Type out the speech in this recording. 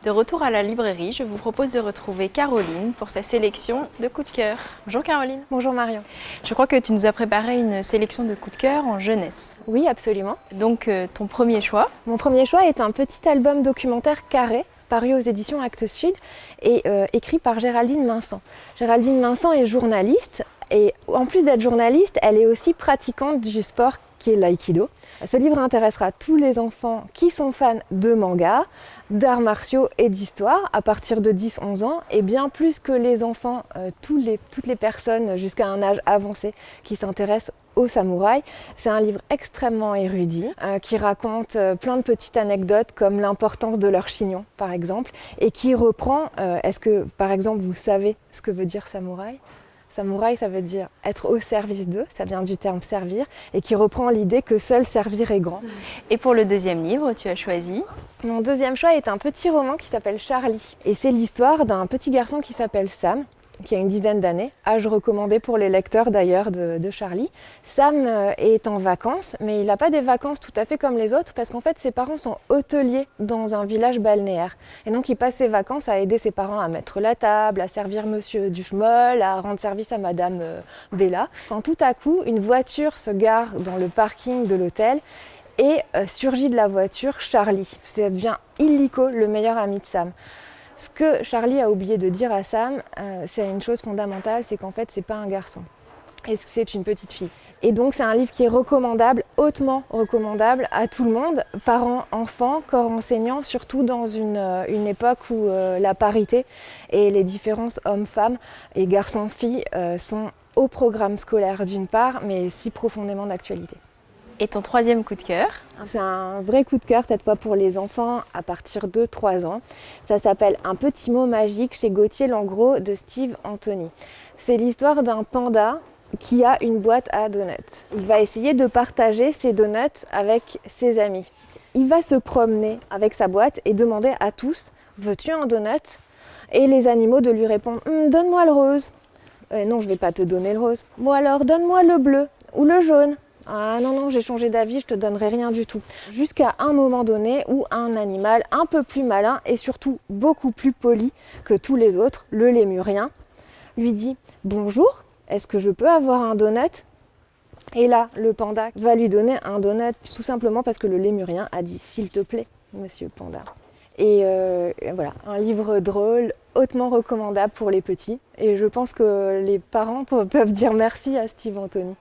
De retour à la librairie, je vous propose de retrouver Caroline pour sa sélection de coups de cœur. Bonjour Caroline. Bonjour Marion. Je crois que tu nous as préparé une sélection de coups de cœur en jeunesse. Oui, absolument. Donc ton premier choix? Mon premier choix est un petit album documentaire carré, paru aux éditions Actes Sud et écrit par Géraldine Vincent. Géraldine Vincent est journaliste et en plus d'être journaliste, elle est aussi pratiquante du sport qui est l'aïkido. Ce livre intéressera tous les enfants qui sont fans de manga, d'arts martiaux et d'histoire à partir de 10-11 ans et bien plus que les enfants, toutes les personnes jusqu'à un âge avancé qui s'intéressent aux samouraïs. C'est un livre extrêmement érudit qui raconte plein de petites anecdotes comme l'importance de leur chignon par exemple et qui reprend, est-ce que par exemple vous savez ce que veut dire samouraï ? Samouraï, ça veut dire être au service d'eux, ça vient du terme servir, et qui reprend l'idée que seul servir est grand. Et pour le deuxième livre, tu as choisi? Mon deuxième choix est un petit roman qui s'appelle Charlie. Et c'est l'histoire d'un petit garçon qui s'appelle Sam, qui a une dizaine d'années, âge recommandé pour les lecteurs d'ailleurs de Charlie. Sam est en vacances, mais il n'a pas des vacances tout à fait comme les autres parce qu'en fait ses parents sont hôteliers dans un village balnéaire. Et donc il passe ses vacances à aider ses parents à mettre la table, à servir monsieur Duchemol, à rendre service à madame Bella. Quand tout à coup, une voiture se gare dans le parking de l'hôtel et surgit de la voiture Charlie. Ça devient illico le meilleur ami de Sam. Ce que Charlie a oublié de dire à Sam, c'est une chose fondamentale, c'est qu'en fait, c'est pas un garçon. Et c'est une petite fille. Et donc, c'est un livre qui est recommandable, hautement recommandable à tout le monde, parents, enfants, corps enseignants, surtout dans une époque où la parité et les différences hommes-femmes et garçons-filles sont au programme scolaire d'une part, mais si profondément d'actualité. Et ton troisième coup de cœur? C'est un vrai coup de cœur cette fois pour les enfants à partir de 3 ans. Ça s'appelle Un petit mot magique chez Gauthier Langros de Steve Anthony. C'est l'histoire d'un panda qui a une boîte à donuts. Il va essayer de partager ses donuts avec ses amis. Il va se promener avec sa boîte et demander à tous « Veux-tu un donut ?» Et les animaux de lui répondre « Donne-moi le rose. » Non, je ne vais pas te donner le rose. « Bon alors, donne-moi le bleu ou le jaune. » Ah non, j'ai changé d'avis, je te donnerai rien du tout. Jusqu'à un moment donné où un animal un peu plus malin et surtout beaucoup plus poli que tous les autres, le lémurien, lui dit « Bonjour, est-ce que je peux avoir un donut ?» Et là, le panda va lui donner un donut tout simplement parce que le lémurien a dit « S'il te plaît, monsieur panda ». Et voilà, un livre drôle, hautement recommandable pour les petits. Et je pense que les parents peuvent dire merci à Steve Anthony.